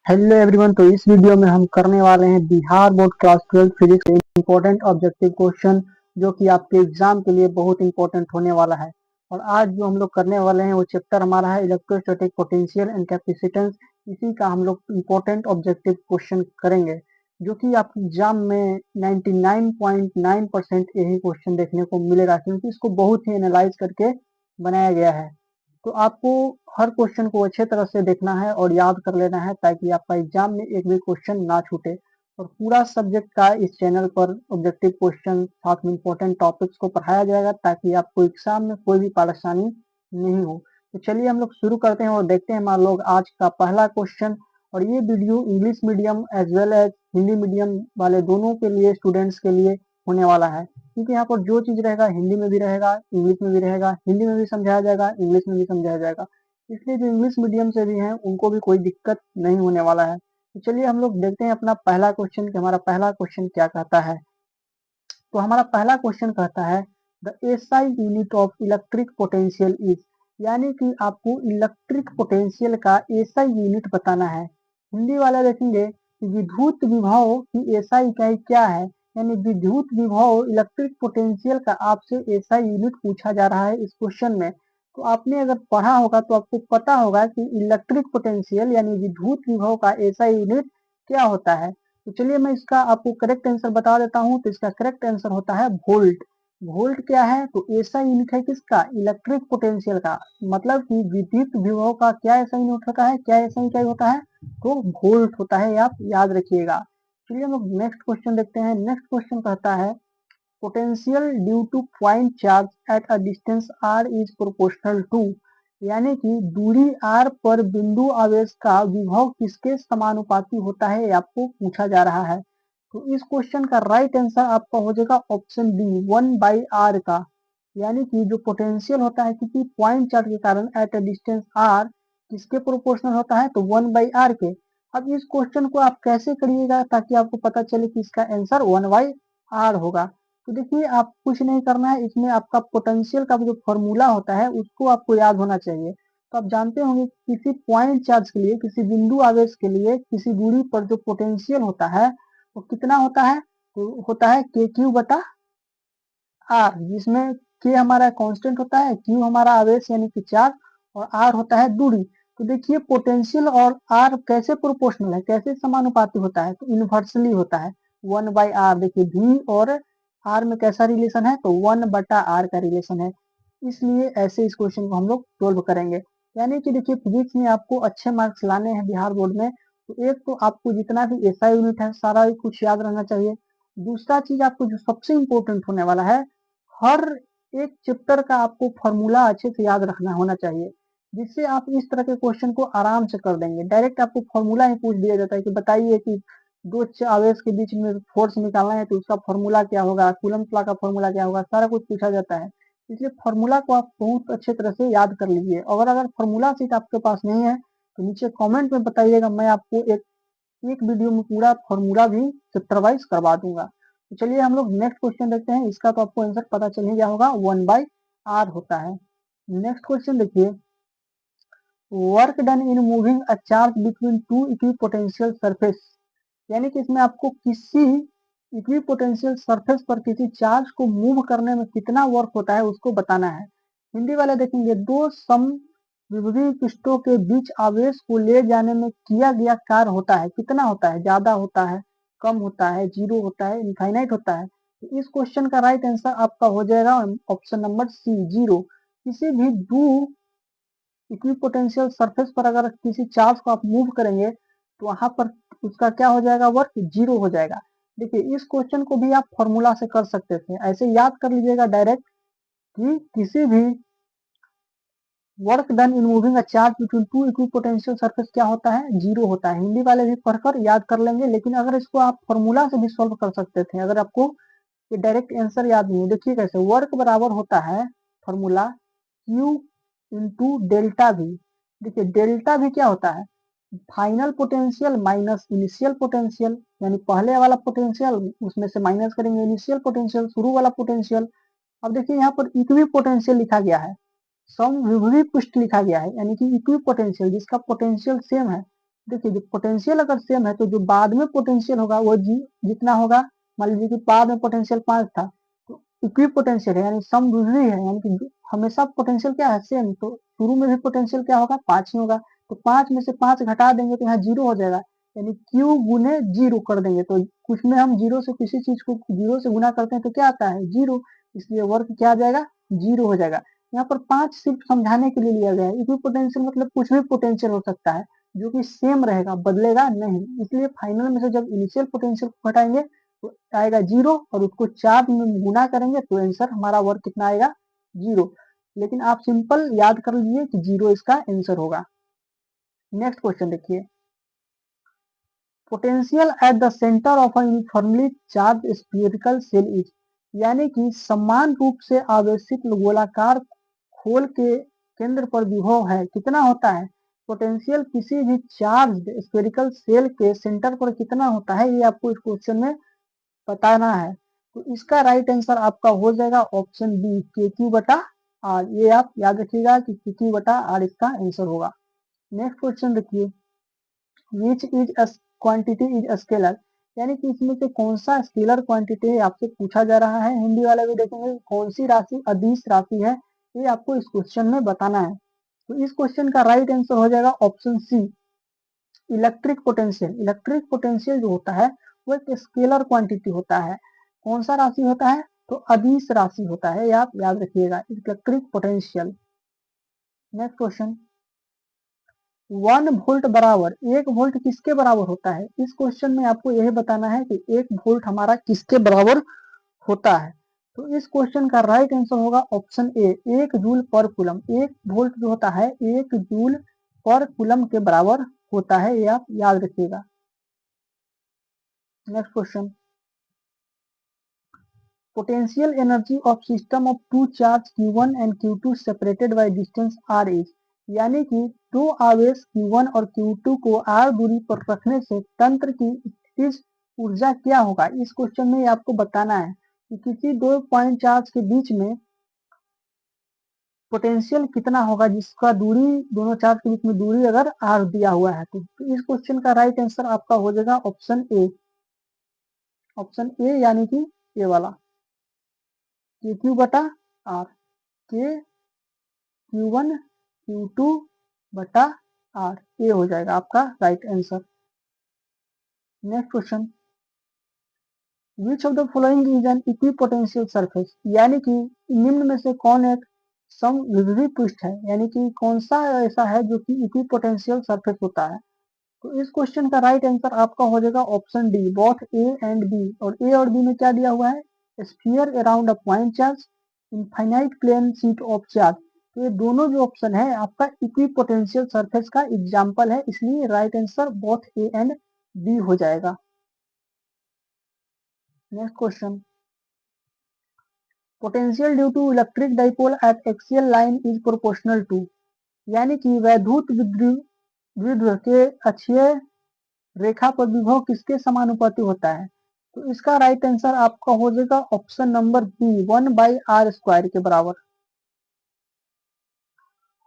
Hello everyone. तो इस video में हम करने वाले हैं बिहार बोर्ड क्लास 12 फिजिक्स के इम्पोर्टेंट ऑब्जेक्टिव क्वेश्चन, जो कि आपके एग्जाम के लिए बहुत इंपॉर्टेंट होने वाला है। और आज जो हम लोग करने वाले हैं वो चैप्टर हमारा है इलेक्ट्रोस्टैटिक पोटेंशियल एंड कैपेसिटेंस। इसी का हम लोग इम्पोर्टेंट ऑब्जेक्टिव क्वेश्चन करेंगे, जो कि आपके एग्जाम में 99.9% यही क्वेश्चन देखने को मिलेगा, क्योंकि इसको बहुत ही एनालाइज करके बनाया गया है। तो आपको हर क्वेश्चन को अच्छे तरह से देखना है और याद कर लेना है, ताकि आपका एग्जाम में एक भी क्वेश्चन ना छूटे। और पूरा सब्जेक्ट का इस चैनल पर ऑब्जेक्टिव क्वेश्चन साथ में इंपॉर्टेंट टॉपिक्स को पढ़ाया जाएगा, ताकि आपको एग्जाम में कोई भी परेशानी नहीं हो। तो चलिए हम लोग शुरू करते हैं और देखते हैं हमारे लोग आज का पहला क्वेश्चन। और ये video English medium as well as Hindi medium वाले दोनों के लिए, स्टूडेंट्स के लिए होने वाला है, क्योंकि यहाँ पर जो चीज रहेगा हिंदी में भी रहेगा, इंग्लिश में भी रहेगा। हिंदी में भी समझाया जाएगा, इंग्लिश में भी समझाया जाएगा। इसलिए जो इंग्लिश मीडियम से भी हैं उनको भी कोई दिक्कत नहीं होने वाला है। तो चलिए हम लोग देखते हैं अपना पहला क्वेश्चन कि हमारा पहला क्वेश्चन क्या कहता है। तो हमारा पहला क्वेश्चन कहता है the SI unit of electric potential is, यानी कि आपको इलेक्ट्रिक पोटेंशियल का एसआई यूनिट बताना है। हिंदी वाला देखेंगे कि विद्युत विभव की एसआई इकाई क्या है, यानी विद्युत विभव इलेक्ट्रिक पोटेंशियल का आपसे एसआई यूनिट पूछा जा रहा है इस क्वेश्चन में। तो आपने अगर पढ़ा होगा तो आपको पता होगा कि इलेक्ट्रिक पोटेंशियल यानी विद्युत विभव का एसआई यूनिट क्या होता है। तो चलिए मैं इसका आपको करेक्ट आंसर बता देता हूँ। तो इसका करेक्ट आंसर होता है वोल्ट। वोल्ट क्या है? तो ऐसा यूनिट है किसका? इलेक्ट्रिक पोटेंशियल का। मतलब कि विद्युत विभव का क्या ऐसा यूनिट होता है, क्या ऐसा इकाई होता है? तो वोल्ट होता है, आप याद रखिएगा। चलिए हम लोग नेक्स्ट क्वेश्चन देखते हैं। नेक्स्ट क्वेश्चन कहता है potential due to point charge at a distance R is proportional to, यानी कि दूरी आर पर बिंदु आवेश का विभव किसके समानुपाती होता है, ये आपको पूछा जा रहा है। तो इस क्वेश्चन का राइट आंसर आपका हो जाएगा ऑप्शन बी, 1/r का। यानी कि जो पोटेंशियल होता है किसी पॉइंट चार्ज के कारण एट अ डिस्टेंस आर, किसके प्रोपोर्शनल होता है? तो 1/r के। अब इस क्वेश्चन को आप कैसे करिएगा ताकि आपको पता चले कि इसका आंसर 1/r होगा। तो देखिए आप कुछ नहीं करना है, इसमें आपका पोटेंशियल का जो फॉर्मूला होता है उसको आपको याद होना चाहिए। तो आप जानते होंगे किसी पॉइंट चार्ज के लिए, किसी बिंदु आवेश के लिए किसी दूरी पर जो पोटेंशियल होता है वो कितना होता है? तो होता है के क्यू बटा आर, जिसमें के हमारा कांस्टेंट होता है, क्यू हमारा आवेश यानी कि चार्ज, और आर होता है दूरी। तो देखिए पोटेंशियल और आर कैसे प्रोपोर्शनल है, कैसे समानुपाती होता है? तो इनवर्सली होता है, 1/r। देखिए v और आर में कैसा रिलेशन है? तो 1/r का रिलेशन है। इसलिए ऐसे इस क्वेश्चन को हम लोग सोल्व करेंगे। यानी कि देखिए फिजिक्स में आपको अच्छे मार्क्स लाने हैं बिहार बोर्ड में, तो एक तो आपको जितना भी एसआई यूनिट है सारा ही कुछ याद रहना चाहिए। दूसरा चीज आपको जो सबसे इंपॉर्टेंट होने वाला है, हर एक चैप्टर का आपको फॉर्मूला अच्छे से याद रखना होना चाहिए, जिससे आप इस तरह के क्वेश्चन को आराम से कर देंगे। डायरेक्ट आपको फॉर्मूला ही पूछ दिया जाता है कि बताइए कि दो आवेश के बीच में फोर्स निकालना है तो उसका फॉर्मूला क्या होगा, कूलम्ब लॉ का फॉर्मूला क्या होगा, सारा कुछ पूछा जाता है। इसलिए फॉर्मूला को आप बहुत अच्छे तरह से याद कर लीजिए। अगर फॉर्मूला सीट आपके पास नहीं है तो नीचे कमेंट में बताइएगा, मैं आपको एक वीडियो में पूरा फॉर्मूला भी चैप्टर वाइज करवा दूंगा। तो चलिए हम लोग नेक्स्ट क्वेश्चन देखते हैं। इसका तो आपको आंसर पता चल ही गया होगा, 1/r होता है। नेक्स्ट क्वेश्चन देखिए, work done in moving a charge between two equipotential surface, यानी कि इसमें आपको किसी इक्विपोटेंशियल सरफेस पर किसी चार्ज को मूव करने में कितना वर्क होता है उसको बताना है। हिंदी वाले देखेंगे दो समविभवी पृष्ठों के बीच आवेश को ले जाने में किया गया कार्य होता है, कितना होता है? ज्यादा होता है, कम होता है, जीरो होता है, इनफाइनाइट होता है? तो इस क्वेश्चन का राइट आंसर आपका हो जाएगा ऑप्शन नंबर सी, जीरो। किसी भी दो इक्विपोटेंशियल सरफेस पर अगर किसी चार्ज को आप मूव करेंगे तो वहां पर उसका क्या हो जाएगा? वर्क जीरो हो जाएगा। देखिए इस क्वेश्चन को भी आप फॉर्मूला से कर सकते थे, ऐसे याद कर लीजिएगा डायरेक्ट कि किसी भी work done in moving a charge between two equipotential surface क्या होता है? जीरो होता है। हिंदी वाले भी पढ़कर याद कर लेंगे, लेकिन अगर इसको आप फॉर्मूला से भी सॉल्व कर सकते थे, अगर आपको ये डायरेक्ट आंसर याद नहीं है। देखिए कैसे, वर्क बराबर होता है फॉर्मूला क्यू इंटू डेल्टा भी। देखिए डेल्टा भी क्या होता है? Final potential minus initial potential, यानी पहले वाला पोटेंशियल उसमें से माइनस करेंगे इनिशियल पोटेंशियल, शुरू वाला पोटेंशियल। अब देखिए यहाँ पर इक्वी पोटेंशियल लिखा गया है, समविभवी पृष्ठ लिखा गया है, यानी कि इक्वी पोटेंशियल जिसका पोटेंशियल सेम है। देखिए जो पोटेंशियल अगर सेम है तो जो बाद में पोटेंशियल होगा वो जी जितना होगा, मान लीजिए कि बाद में पोटेंशियल 5 था तो इक्वी पोटेंशियल है यानी सम दूसरी है, यानी कि हमेशा पोटेंशियल क्या है सेम, तो शुरू में भी पोटेंशियल क्या होगा 5 ही होगा, तो 5 में से 5 घटा देंगे तो यहाँ जीरो हो जाएगा, यानी क्यू गुने जीरो कर देंगे तो कुछ में हम जीरो से किसी चीज को जीरो से गुना करते हैं तो क्या आता है जीरो, इसलिए वर्क क्या आ जाएगा जीरो हो जाएगा। यहाँ पर 5 सिर्फ समझाने के लिए लिया गया है, इक्वी पोटेंशियल मतलब कुछ भी पोटेंशियल हो सकता है जो कि सेम रहेगा बदलेगा नहीं, इसलिए फाइनल में से जब इनिशियल पोटेंशियल को घटाएंगे तो आएगा जीरो और उसको 4 में गुना करेंगे तो आंसर हमारा वर्क कितना आएगा जीरो। लेकिन आप सिंपल याद कर लीजिए कि जीरो इसका आंसर होगा। नेक्स्ट क्वेश्चन देखिए, potential at the centre of uniformly charge spherical shell is, यानी कि समान रूप से आवेशित गोलाकार खोल के केंद्र पर विभव है कितना होता है, पोटेंशियल किसी भी चार्ज स्फेरिकल सेल के सेंटर पर कितना होता है ये आपको इस क्वेश्चन में बताना है। तो इसका राइट आंसर आपका हो जाएगा ऑप्शन बी के क्यू बटा आर, ये आप याद रखिएगा कि के क्यू बटा आर इसका आंसर होगा। नेक्स्ट क्वेश्चन देखिए, which is quantity is scalar, यानी कि इसमें से कौन सा स्केलर क्वांटिटी है आपसे पूछा जा रहा है, हिंदी वाला भी देखेंगे कौन सी राशि अदिश राशि है ये आपको इस क्वेश्चन में बताना है। तो इस क्वेश्चन का राइट आंसर हो जाएगा option C electric potential. Electric potential जो होता है वो एक स्केलर क्वांटिटी होता है, कौन सा राशि होता है तो अदिश राशि होता है, ये आप याद रखिएगा electric potential. Next question, 1 volt बराबर 1 वोल्ट किसके बराबर होता है, इस क्वेश्चन में आपको यही बताना है कि 1 वोल्ट हमारा किसके बराबर होता है। तो इस क्वेश्चन का राइट आंसर होगा ऑप्शन ए 1 जूल पर कूलम। 1 वोल्ट जो होता है 1 जूल पर कूलम के बराबर होता है, ये आप याद रखिएगा। Next question, potential energy of system of two charge Q1 and Q2 separated by distance r is, यानी कि दो आवेश Q1 और Q2 को r दूरी पर रखने से तंत्र की स्थितिज ऊर्जा क्या होगा, इस क्वेश्चन में आपको बताना है कि किसी दो पॉइंट चार्ज के बीच में पोटेंशियल कितना होगा जिसका दूरी दोनों चार्ज के बीच में दूरी अगर r दिया हुआ है। तो इस क्वेश्चन का राइट आंसर आपका हो जाएगा ऑप्शन ए, ऑप्शन ए यानी कि ए वाला के क्यू बटा आर, के Q1 Q2 बटा आर, ये हो जाएगा आपका right answer. Next question, which of the following is an equipotential surface, यानी कि निम्न में से कौन एक समविभवी पृष्ठ है, यानी कि कौन सा ऐसा है जो कि इक्विपोटेंशियल सरफेस होता है। तो इस क्वेश्चन का राइट आंसर आपका हो जाएगा option D both A and B, और ए और बी में क्या दिया हुआ है sphere around a point charge, infinite plane sheet of charge. तो ये दोनों जो ऑप्शन है आपका इक्विपोटेंशियल सरफेस का एग्जाम्पल है, इसलिए right answer both A and B हो जाएगा। Next question, potential due to electric dipole at axial line is proportional to, यानी कि वैद्युत द्विध्रुव के अक्षीय रेखा पर विभव किसके समानुपाती होता है। तो इसका राइट आंसर आपका हो जाएगा ऑप्शन नंबर बी 1/r² के बराबर।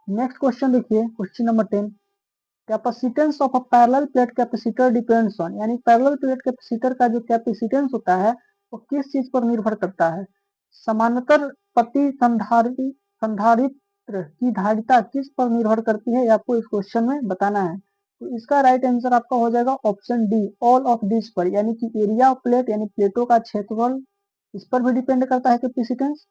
नेक्स्ट क्वेश्चन देखिए, question number 10, capacitance of a parallel plate capacitor depends on, यानी पैरेलल प्लेट कैपेसिटर का जो कैपेसिटेंस होता है वो किस चीज पर निर्भर करता है, समानांतर प्रति संधारित्र की धारिता किस पर निर्भर करती है, ये आपको इस क्वेश्चन में बताना है। तो इसका राइट आंसर आपका हो जाएगा option D all of this पर, यानी कि एरिया ऑफ प्लेट यानी प्लेटों का क्षेत्रफल इस पर भी डिपेंड करता है कैपेसिटेंस।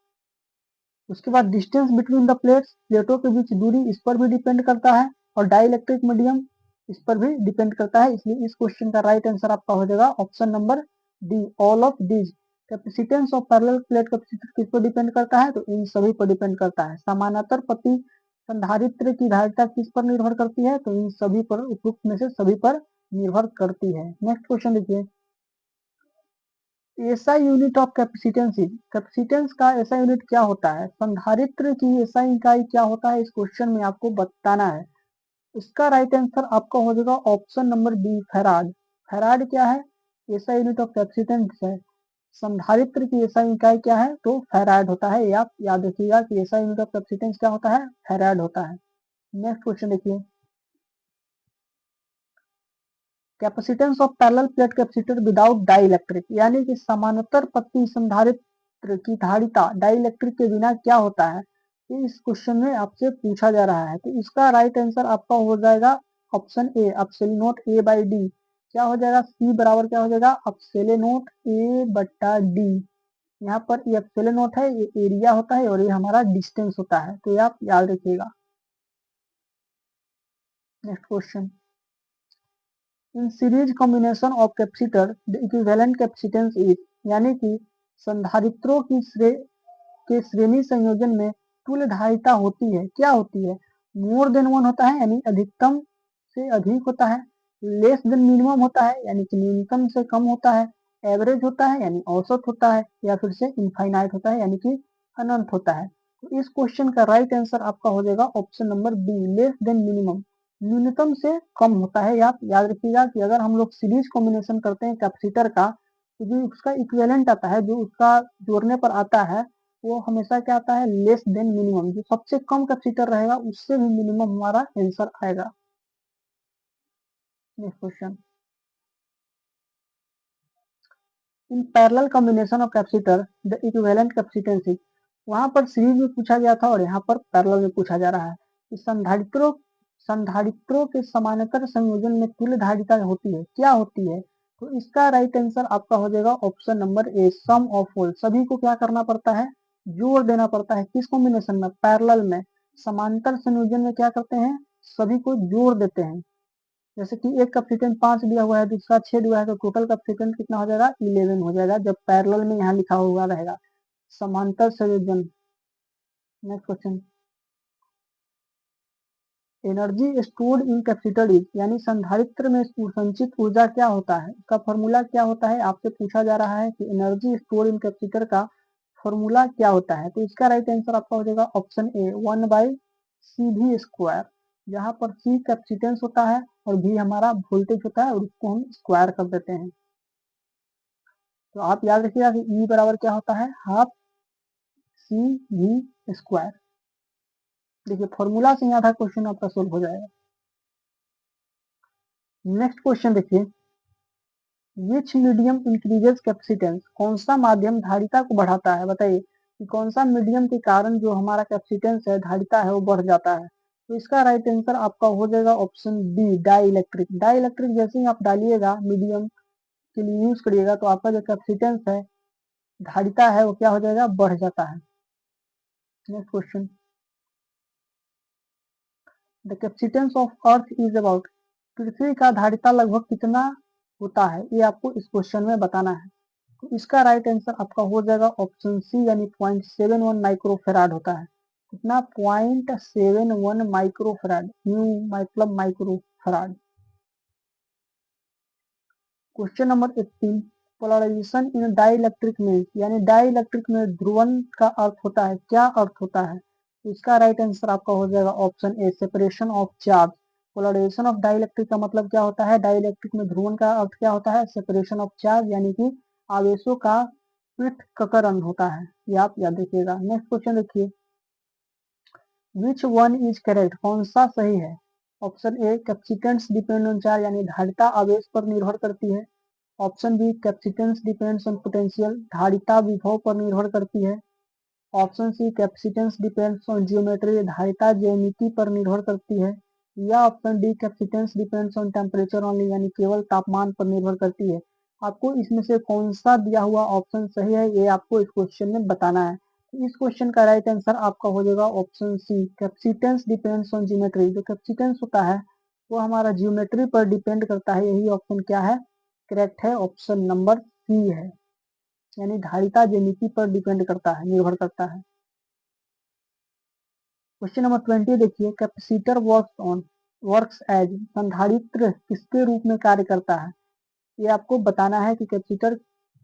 उसके बाद डिस्टेंस बिटवीन द प्लेट्स प्लेटों के बीच दूरी इस पर भी डिपेंड करता है, और डाइलेक्ट्रिक मीडियम इस पर भी डिपेंड करता है, इसलिए इस क्वेश्चन का राइट आंसर आपका हो जाएगा option number D all of this. Capacitance of parallel plate capacitor किस पर डिपेंड करता है तो इन सभी पर डिपेंड करता है। समानांतर प्रति संधारित्र की धारिता किस पर निर्भर करती है तो इन सभी पर, उपयुक्त में से सभी पर निर्भर करती है। नेक्स्ट क्वेश्चन देखिए, SI unit of capacitance is, capacitance का एसआई यूनिट क्या होता है, संधारित्र की एसआई इकाई क्या होता है, इस क्वेश्चन में आपको बताना है। इसका राइट आंसर आपका हो जाएगा option number B farad. Farad क्या है, एसआई यूनिट ऑफ कैपेसिटेंस है। संधारित्र की एसआई इकाई क्या है तो फैराड होता है, ये आप याद रखिएगा कि एसआई यूनिट ऑफ कैपेसिटेंस क्या होता है फैराड होता है। नेक्स्ट क्वेश्चन देखिए, capacitance of parallel plate capacitor without dielectric, यानी कि समानांतर पत्ती संधारित्र की धारिता डाइइलेक्ट्रिक के बिना क्या होता है, ये इस क्वेश्चन में आपसे पूछा जा रहा है। तो इसका राइट आंसर आपका हो जाएगा option A, epsilon A by D. क्या हो जाएगा, सी बराबर क्या हो जाएगा, अपसिलोन ए बट्टा डी। यहाँ पर ये अपसिलोन है, ये एरिया होता है और ये हमारा डिस्टेंस होता है, तो ये आप याद रखिएगा। Next question, in series combination of capacitor the equivalent capacitance is, यानी कि संधारित्रों की के श्रेणी संयोजन में तुल्य धारिता होती है, क्या होती है, मोर देन वन होता है यानी अधिकतम से अधिक होता है, लेस देन मिनिमम होता है यानी कि न्यूनतम से कम होता है, एवरेज होता है यानी औसत होता है, या फिर से इनफाइनाइट होता है यानी कि अनंत होता है। तो इस क्वेश्चन का राइट आंसर आपका हो जाएगा option number B, less than minimum, न्यूनतम से कम होता है। आप याद रखिएगा कि अगर हम लोग सीरीज कॉम्बिनेशन करते हैं कैपेसिटर का, तो जो उसका इक्विवेलेंट आता है, जो उसका जोड़ने पर आता है, वो हमेशा क्या आता है, लेस देन मिनिमम। जो सबसे कम कैपेसिटर रहेगा उससे भी मिनिमम हमारा आंसर आएगा। Next question, in parallel combination of capacitor the equivalent capacitance is, वहां पर सीरीज में पूछा गया था और यहाँ पर पैरेलल में पूछा जा रहा है कि संधारित्रों के समानांतर संयोजन में तुल्य धारिता होती है, क्या होती है। तो इसका राइट आंसर आपका हो जाएगा option number A, sum of whole. सभी को क्या करना पड़ता है, जोड़ देना पड़ता है। किस कॉम्बिनेशन में, पैरेलल में। समांतर संयोजन में क्या करते हैं, सभी को जोड़ देते हैं। जैसे कि एक कैपेसिटेंस 5 दिया हुआ है, दूसरा 6 दिया है, तो टोटल कैपेसिटेंस कितना हो जाएगा, 11 हो जाएगा, जब पैरेलल में यहाँ लिखा हुआ रहेगा समांतर संयोजन। Next question, energy stored in capacitor is, यानी संधारित्र में संचित ऊर्जा क्या होता है, इसका फॉर्मूला क्या होता है, आपसे पूछा जा रहा है कि एनर्जी स्टोर्ड इन कैपेसिटर का फॉर्मूला क्या होता है। तो इसका राइट आंसर आपका हो जाएगा ऑप्शन ए, 1/CV स्क्वायर, जहां पर सी कैपेसिटेंस होता है और भी हमारा वोल्टेज होता है और उसको हम स्क्वायर कर देते हैं। तो आप याद रखिएगा कि ई बराबर क्या होता है, हाफ सी भी स्क्वायर। देखिए फॉर्मूला से ही आधा क्वेश्चन आपका सोल्व हो जाएगा। नेक्स्ट क्वेश्चन देखिए, विच मीडियम इंक्रीजेस कैपेसिटेंस, कौन सा माध्यम धारिता को बढ़ाता है, बताइए कि कौन सा मीडियम के कारण जो हमारा कैपेसिटेंस है, धारिता है, वो बढ़ जाता है। तो इसका राइट आंसर आपका हो जाएगा option B, dielectric. Dielectric जैसे ही आप डालिएगा, मीडियम के लिए यूज करिएगा, तो आपका जो कैपेसिटेंस है, धारिता है, वो क्या हो जाएगा, बढ़ जाता है। Next question, the capacitance of earth is about, पृथ्वी का धारिता लगभग कितना होता है, ये आपको इस क्वेश्चन में बताना है। तो इसका राइट आंसर आपका हो जाएगा ऑप्शन सी, यानी 0.71 माइक्रोफेराड होता है। कितना, 0.71 माइक्रोफेराड, न्यू मतलब माइक्रोफेराड। क्वेश्चन नंबर 18, पोलराइजेशन इन डाइइलेक्ट्रिक में, यानी डाइइलेक्ट्रिक में ध्रुवण का अर्थ होता है, क्या अर्थ होता है। तो इसका राइट आंसर आपका हो जाएगा option A, separation of charge. Polarisation of dielectric का मतलब क्या होता है, डाइइलेक्ट्रिक में ध्रुवण का अर्थ क्या होता है, सेपरेशन ऑफ चार्ज, यानी कि आवेशों का पृथक्करण होता है। ये आप याद रखिएगा। नेक्स्ट क्वेश्चन देखिए, विच वन इज करेक्ट, कौन सा सही है। Option A, capacitance depend on charge, यानी धारिता आवेश पर निर्भर करती है। Option B, capacitance depends on potential, धारिता विभव पर निर्भर करती है। Option C, capacitance depends on geometry, धारिता ज्यामिति पर निर्भर करती है। या option D, capacitance depends on temperature only, यानी केवल तापमान पर निर्भर करती है। आपको इसमें से कौन सा दिया हुआ ऑप्शन सही है, ये आपको इस क्वेश्चन में बताना है। तो इस क्वेश्चन का राइट आंसर आपका हो जाएगा option C, capacitance depends on geometry. जो कैपेसिटेंस होता है, वो हमारा जियोमेट्री पर डिपेंड करता है। यही ऑप्शन क्या है, करेक्ट है, ऑप्शन नंबर सी है, यानी धारिता ज्यामिति पर डिपेंड करता है, निर्भर करता है। क्वेश्चन नंबर 20 देखिए, कैपेसिटर वर्क्स एज, संधारित्र किसके रूप में कार्य करता है। ये आपको बताना है कि कैपेसिटर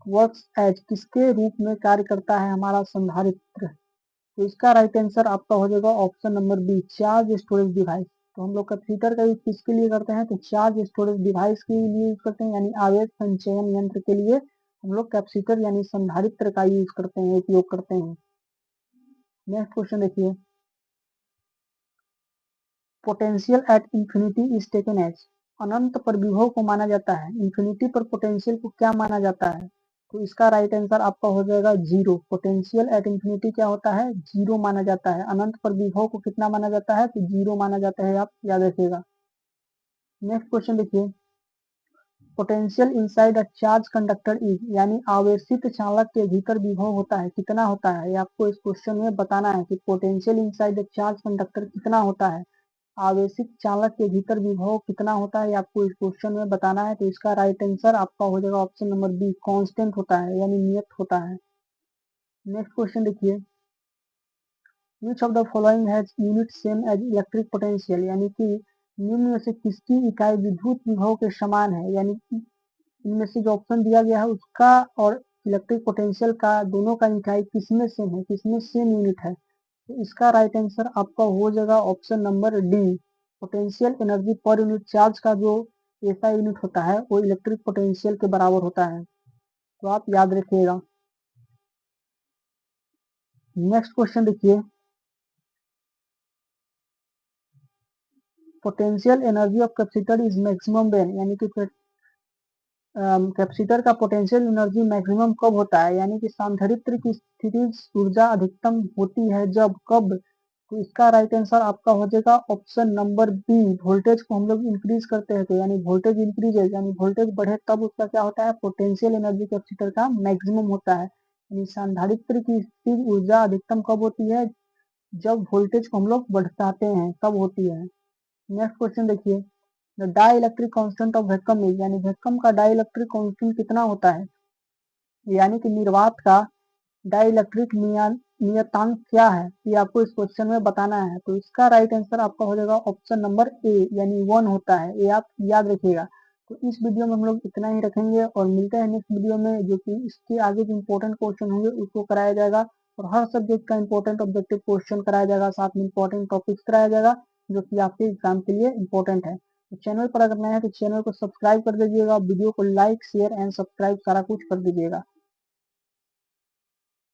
वर्क्स एज किसके रूप में कार्य करता है हमारा संधारित्र। तो इसका राइट आंसर आपका हो जाएगा option number B, charge storage device. तो हम लोग कैपेसिटर का यूज किसके लिए करते हैं, तो चार्ज स्टोरेज डिवाइस के लिए यूज करते हैं, यानी आवेश संचयन यंत्र के लिए हम लोग कैपेसिटर यानी संधारित्र का यूज करते हैं, उपयोग करते हैं। नेक्स्ट क्वेश्चन देखिए, potential at infinity is taken as, अनंत पर विभव को माना जाता है, इंफिनिटी पर पोटेंशियल को क्या माना जाता है? तो इसका राइट आंसर आपका हो जाएगा जीरो। पोटेंशियल एट इंफिनिटी क्या होता है? जीरो माना जाता है। अनंत पर विभव को कितना माना जाता है? तो जीरो माना जाता है, आप याद रखिएगा। नेक्स्ट क्वेश्चन देखिए, potential inside a charge conductor is, यानी आवेशित चालक के भीतर विभव होता है, कितना होता है? ये आपको इस क्वेश्चन में बताना है कि potential inside a charge conductor कितना होता है, आवेशित चालक के भीतर विभव कितना होता है, ये आपको इस क्वेश्चन में बताना है। तो इसका राइट आंसर आपका हो जाएगा ऑप्शन नंबर बी, कांस्टेंट होता है, यानी नियत होता है। नेक्स्ट क्वेश्चन देखिए, which of the following has unit same as electric potential, यानी कि निम्न में से किसकी इकाई विद्युत विभव के समान है, यानी कि इनमें से जो ऑप्शन दिया गया है उसका और इलेक्ट्रिक पोटेंशियल का दोनों का इकाई किसमें सेम है, किसमें सेम यूनिट है? तो इसका राइट आंसर आपका हो जाएगा option number D, potential energy per unit charge का जो ऐसा यूनिट होता है वो इलेक्ट्रिक पोटेंशियल के बराबर होता है, तो आप याद रखिएगा। नेक्स्ट क्वेश्चन देखिए, potential energy of capacitor is maximum when, यानी कि कैपेसिटर का पोटेंशियल एनर्जी मैक्सिमम कब होता है, यानी कि संधारित्र की स्थितिज ऊर्जा अधिकतम होती है जब, कब? तो इसका राइट आंसर आपका हो जाएगा ऑप्शन नंबर बी, वोल्टेज को हम लोग इंक्रीज करते हैं, तो यानी वोल्टेज इंक्रीज है, यानी वोल्टेज बढ़े तब उसका क्या होता है, पोटेंशियल एनर्जी कैपेसिटर का मैक्सिमम होता है। यानी संधारित्र की स्थितिज ऊर्जा अधिकतम कब होती है? जब वोल्टेज को हम लोग बढ़ाते हैं तब होती है। नेक्स्ट क्वेश्चन देखिए, the dielectric constant of vacuum is, यानी वैक्यूम का डाई इलेक्ट्रिक कॉन्स्टेंट कितना होता है, यानी कि निर्वात का डाई इलेक्ट्रिक नियतांक क्या है, ये आपको इस क्वेश्चन में बताना है। तो इसका राइट आंसर आपका हो जाएगा ऑप्शन नंबर ए, यानी 1 होता है, ये आप याद रखिएगा। तो इस वीडियो में हम लोग इतना ही रखेंगे और मिलते हैं नेक्स्ट वीडियो में, जो कि इसके आगे जो इंपॉर्टेंट क्वेश्चन होंगे उसको कराया जाएगा, और हर सब्जेक्ट का इंपॉर्टेंट ऑब्जेक्टिव क्वेश्चन कराया जाएगा, साथ में इंपॉर्टेंट टॉपिक्स कराया जाएगा जो कि आपके एग्जाम के लिए इंपॉर्टेंट है। तो चैनल पर अगर नया है तो चैनल को सब्सक्राइब कर दीजिएगा, वीडियो को लाइक शेयर एंड सब्सक्राइब सारा कुछ कर दीजिएगा।